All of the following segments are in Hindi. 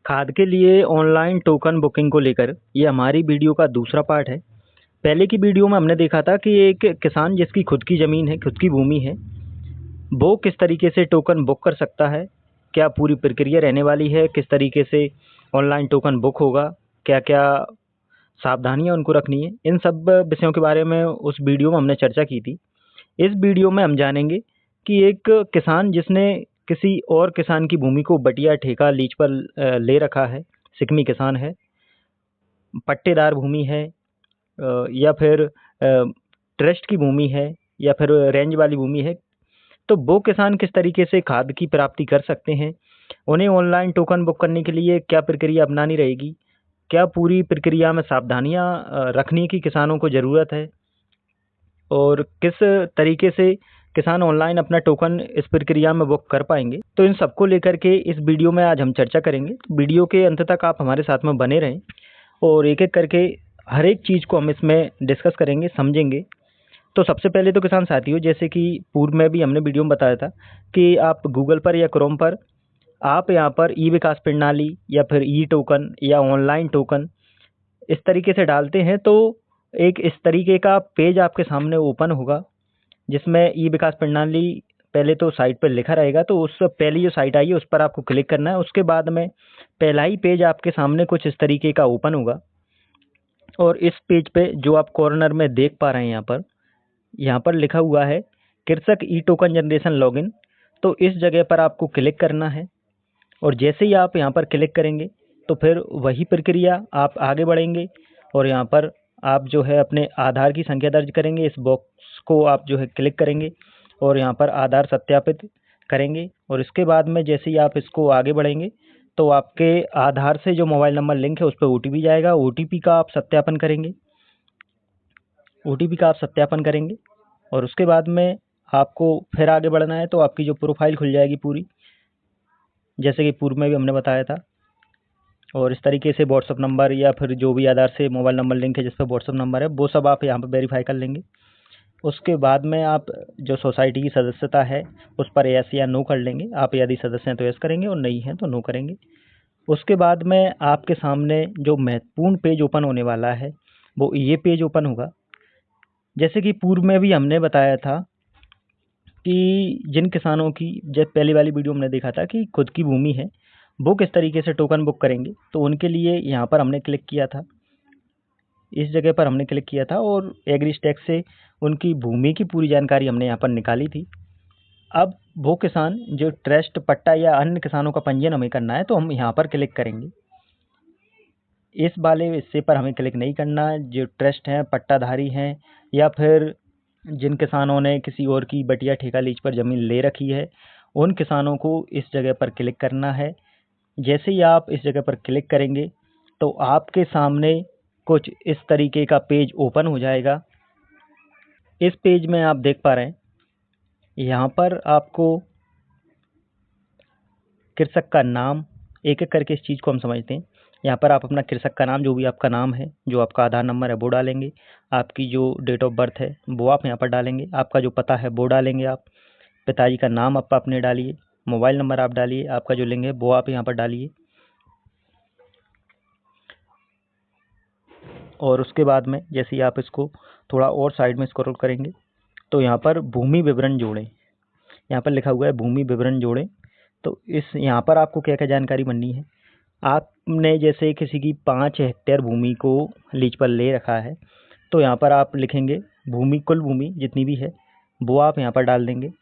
खाद के लिए ऑनलाइन टोकन बुकिंग को लेकर ये हमारी वीडियो का दूसरा पार्ट है। पहले की वीडियो में हमने देखा था कि एक किसान जिसकी खुद की ज़मीन है, खुद की भूमि है, वो किस तरीके से टोकन बुक कर सकता है, क्या पूरी प्रक्रिया रहने वाली है, किस तरीके से ऑनलाइन टोकन बुक होगा, क्या-क्या सावधानियाँ उनको रखनी है, इन सब विषयों के बारे में उस वीडियो में हमने चर्चा की थी। इस वीडियो में हम जानेंगे कि एक किसान जिसने किसी और किसान की भूमि को बटिया, ठेका, लीज पर ले रखा है, शिकमी किसान है, पट्टेदार भूमि है, या फिर ट्रस्ट की भूमि है, या फिर रेंज वाली भूमि है, तो वो किसान किस तरीके से खाद की प्राप्ति कर सकते हैं। उन्हें ऑनलाइन टोकन बुक करने के लिए क्या प्रक्रिया अपनानी रहेगी, क्या पूरी प्रक्रिया में सावधानियाँ रखने की किसानों को ज़रूरत है, और किस तरीके से किसान ऑनलाइन अपना टोकन इस प्रक्रिया में बुक कर पाएंगे। तो इन सबको लेकर के इस वीडियो में आज हम चर्चा करेंगे। तो वीडियो के अंत तक आप हमारे साथ में बने रहें और एक एक करके हर एक चीज़ को हम इसमें डिस्कस करेंगे, समझेंगे। तो सबसे पहले तो किसान साथियों, जैसे कि पूर्व में भी हमने वीडियो में बताया था कि आप गूगल पर या क्रोम पर आप यहाँ पर ई विकास प्रणाली या फिर ई टोकन या ऑनलाइन टोकन इस तरीके से डालते हैं तो एक इस तरीके का पेज आपके सामने ओपन होगा, जिसमें ई विकास प्रणाली पहले तो साइट पर लिखा रहेगा। तो उस पहली जो साइट आई है उस पर आपको क्लिक करना है। उसके बाद में पहला ही पेज आपके सामने कुछ इस तरीके का ओपन होगा, और इस पेज पे जो आप कॉर्नर में देख पा रहे हैं यहाँ पर लिखा हुआ है कृषक ई टोकन जनरेशन लॉगिन। तो इस जगह पर आपको क्लिक करना है, और जैसे ही आप यहाँ पर क्लिक करेंगे तो फिर वही प्रक्रिया आप आगे बढ़ेंगे, और यहाँ पर आप जो है अपने आधार की संख्या दर्ज करेंगे। इस बॉक्स को आप जो है क्लिक करेंगे और यहाँ पर आधार सत्यापित करेंगे, और इसके बाद में जैसे ही आप इसको आगे बढ़ेंगे तो आपके आधार से जो मोबाइल नंबर लिंक है उस पर OTP जाएगा। OTP का आप सत्यापन करेंगे, OTP का आप सत्यापन करेंगे, और उसके बाद में आपको फिर आगे बढ़ना है। तो आपकी जो प्रोफाइल खुल जाएगी पूरी, जैसे कि पूर्व में भी हमने बताया था। और इस तरीके से व्हाट्सअप नंबर या फिर जो भी आधार से मोबाइल नंबर लिंक है जिस पर व्हाट्सअप नंबर है वो सब आप यहाँ पर वेरीफाई कर लेंगे। उसके बाद में आप जो सोसाइटी की सदस्यता है उस पर यस या नो कर लेंगे। आप यदि सदस्य हैं तो यस करेंगे और नहीं हैं तो नो करेंगे। उसके बाद में आपके सामने जो महत्वपूर्ण पेज ओपन होने वाला है वो ये पेज ओपन होगा। जैसे कि पूर्व में भी हमने बताया था कि जिन किसानों की, जब पहली वाली वीडियो हमने देखा था कि खुद की भूमि है वो किस तरीके से टोकन बुक करेंगे, तो उनके लिए यहाँ पर हमने क्लिक किया था, इस जगह पर हमने क्लिक किया था, और एग्रीस्टैक से उनकी भूमि की पूरी जानकारी हमने यहाँ पर निकाली थी। अब वो किसान जो ट्रस्ट, पट्टा या अन्य किसानों का पंजीयन हमें करना है तो हम यहाँ पर क्लिक करेंगे। इस वाले हिस्से पर हमें क्लिक नहीं करना है। जो ट्रस्ट हैं, पट्टाधारी हैं, या फिर जिन किसानों ने किसी और की बटिया, ठेका, लीज पर ज़मीन ले रखी है, उन किसानों को इस जगह पर क्लिक करना है। जैसे ही आप इस जगह पर क्लिक करेंगे तो आपके सामने कुछ इस तरीके का पेज ओपन हो जाएगा। इस पेज में आप देख पा रहे हैं, यहाँ पर आपको कृषक का नाम, एक एक करके इस चीज़ को हम समझते हैं। यहाँ पर आप अपना कृषक का नाम, जो भी आपका नाम है, जो आपका आधार नंबर है वो डालेंगे। आपकी जो डेट ऑफ बर्थ है वो आप यहाँ पर डालेंगे। आपका जो पता है वो डालेंगे आप। पिताजी का नाम आप अपने डालिए। मोबाइल नंबर आप डालिए। आपका जो लिंक है वो आप यहाँ पर डालिए। और उसके बाद में जैसे ही आप इसको थोड़ा और साइड में स्क्रॉल करेंगे तो यहाँ पर भूमि विवरण जोड़ें, यहाँ पर लिखा हुआ है भूमि विवरण जोड़ें। तो इस यहाँ पर आपको क्या क्या जानकारी भरनी है। आपने जैसे किसी की 5 हेक्टेयर भूमि को लीज पर ले रखा है तो यहाँ पर आप लिखेंगे भूमि, कुल भूमि जितनी भी है वो आप यहाँ पर डाल देंगे।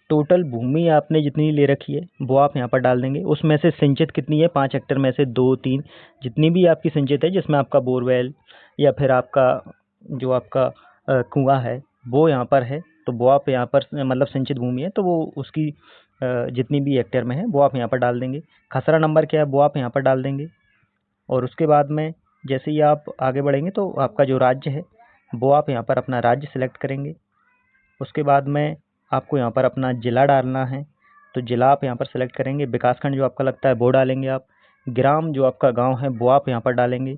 टोटल भूमि आपने जितनी ले रखी है वो आप यहाँ पर डाल देंगे। उसमें से सिंचित कितनी है, 5 हेक्टेयर में से 2-3 जितनी भी आपकी सिंचित है, जिसमें आपका बोरवेल या फिर आपका जो आपका कुआं है वो यहाँ पर है, तो वो आप यहाँ पर मतलब सिंचित भूमि है तो वो उसकी जितनी भी हेक्टेयर में है वो आप यहाँ पर डाल देंगे। खसरा नंबर क्या है वो आप यहाँ पर डाल देंगे। और उसके बाद में जैसे ही आप आगे बढ़ेंगे तो आपका जो राज्य है वो आप यहाँ पर अपना राज्य सेलेक्ट करेंगे। उसके बाद में आपको यहाँ पर अपना ज़िला डालना है, तो ज़िला आप यहाँ पर सेलेक्ट करेंगे। विकासखंड जो आपका लगता है वो डालेंगे आप। ग्राम जो आपका गांव है वो आप यहाँ पर डालेंगे।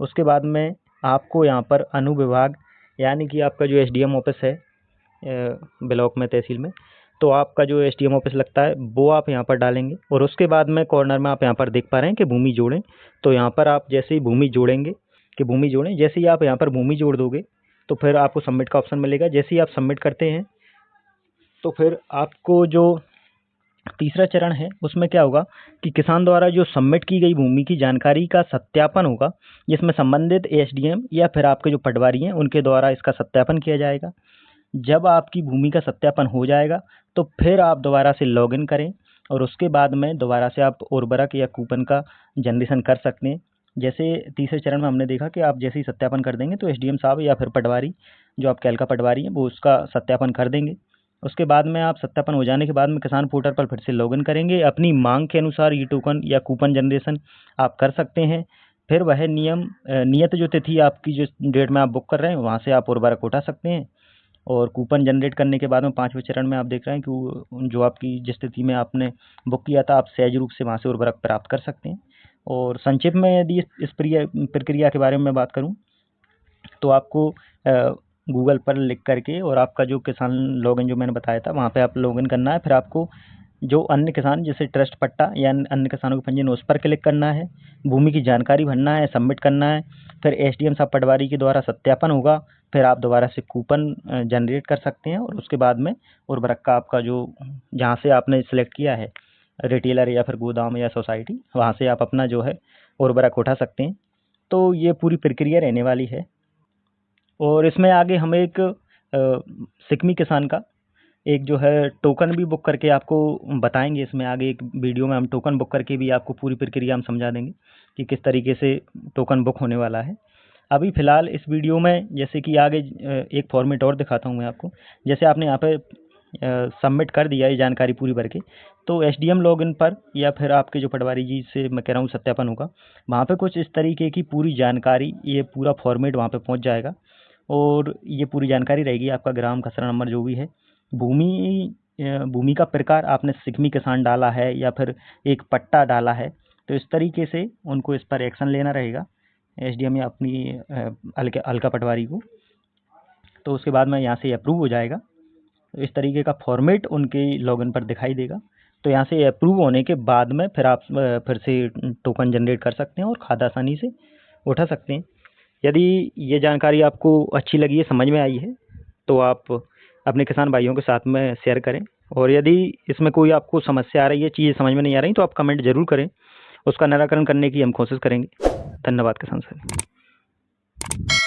उसके बाद में आपको यहाँ पर अनुविभाग, यानी कि आपका जो SDM ऑफिस है ब्लॉक में, तहसील में, तो आपका जो एसडीएम ऑफिस लगता है वो आप यहाँ पर डालेंगे। और उसके बाद में कॉर्नर में आप यहाँ पर देख पा रहे हैं कि भूमि जोड़ें। तो यहाँ पर आप जैसे ही भूमि जोड़ेंगे कि भूमि जोड़ें, जैसे ही आप यहाँ पर भूमि जोड़ दोगे तो फिर आपको सबमिट का ऑप्शन मिलेगा। जैसे ही आप सबमिट करते हैं तो फिर आपको जो तीसरा चरण है उसमें क्या होगा कि किसान द्वारा जो सबमिट की गई भूमि की जानकारी का सत्यापन होगा, जिसमें संबंधित एसडीएम या फिर आपके जो पटवारी हैं उनके द्वारा इसका सत्यापन किया जाएगा। जब आपकी भूमि का सत्यापन हो जाएगा तो फिर आप दोबारा से लॉगिन करें और उसके बाद में दोबारा से आप उर्वरक या कूपन का जनरेशन कर सकते हैं। जैसे तीसरे चरण में हमने देखा कि आप जैसे ही सत्यापन कर देंगे तो एसडीएम साहब या फिर पटवारी जो आपके हल्का पटवारी हैं वो उसका सत्यापन कर देंगे। उसके बाद में आप सत्यापन हो जाने के बाद में किसान पोर्टल पर फिर से लॉगिन करेंगे। अपनी मांग के अनुसार ये टोकन या कूपन जनरेशन आप कर सकते हैं। फिर वह नियत जो तिथि आपकी जिस डेट में आप बुक कर रहे हैं वहाँ से आप उर्वरक उठा सकते हैं। और कूपन जनरेट करने के बाद में 5वें चरण में आप देख रहे हैं कि जो आपकी जिस तिथि में आपने बुक किया था आप सहज रूप से वहाँ से उर्वरक प्राप्त कर सकते हैं। और संक्षिप्त में यदि इस प्रक्रिया के बारे में बात करूँ तो आपको गूगल पर लिख करके और आपका जो किसान लॉगिन जो मैंने बताया था वहाँ पे आप लॉगिन करना है। फिर आपको जो अन्य किसान जैसे ट्रस्ट पट्टा या अन्य किसानों के पंजीयन उस पर क्लिक करना है, भूमि की जानकारी भरना है, सबमिट करना है। फिर एसडीएम साहब पटवारी के द्वारा सत्यापन होगा। फिर आप दोबारा से कूपन जनरेट कर सकते हैं और उसके बाद में उर्वरक का आपका जो जहाँ से आपने सेलेक्ट किया है रिटेलर या फिर गोदाम या सोसाइटी, वहाँ से आप अपना जो है उर्वरक उठा सकते हैं। तो ये पूरी प्रक्रिया रहने वाली है। और इसमें आगे हम एक सिकमी किसान का एक जो है टोकन भी बुक करके आपको बताएंगे। इसमें आगे एक वीडियो में हम टोकन बुक करके भी आपको पूरी प्रक्रिया हम समझा देंगे कि किस तरीके से टोकन बुक होने वाला है। अभी फ़िलहाल इस वीडियो में जैसे कि आगे एक फॉर्मेट और दिखाता हूँ मैं आपको। जैसे आपने यहाँ पे सबमिट कर दिया ये जानकारी पूरी भर के, तो एसडीएम लॉगिन पर या फिर आपके जो पटवारी जी से मैं कह रहा हूँ सत्यापन होगा, वहाँ पे कुछ इस तरीके की पूरी जानकारी, ये पूरा फॉर्मेट वहाँ पे पहुँच जाएगा। और ये पूरी जानकारी रहेगी, आपका ग्राम खसरा नंबर जो भी है, भूमि का प्रकार आपने सिकमी किसान डाला है या फिर एक पट्टा डाला है, तो इस तरीके से उनको इस पर एक्शन लेना रहेगा एसडीएम या अपनी हल्का पटवारी को। तो उसके बाद में यहाँ से अप्रूव हो जाएगा। तो इस तरीके का फॉर्मेट उनके लॉगिन पर दिखाई देगा। तो यहाँ से अप्रूव होने के बाद में फिर आप फिर से टोकन जनरेट कर सकते हैं और खाद आसानी से उठा सकते हैं। यदि ये जानकारी आपको अच्छी लगी है, समझ में आई है, तो आप अपने किसान भाइयों के साथ में शेयर करें। और यदि इसमें कोई आपको समस्या आ रही है, चीज़ें समझ में नहीं आ रही, तो आप कमेंट ज़रूर करें, उसका निराकरण करने की हम कोशिश करेंगे। धन्यवाद किसान साथी।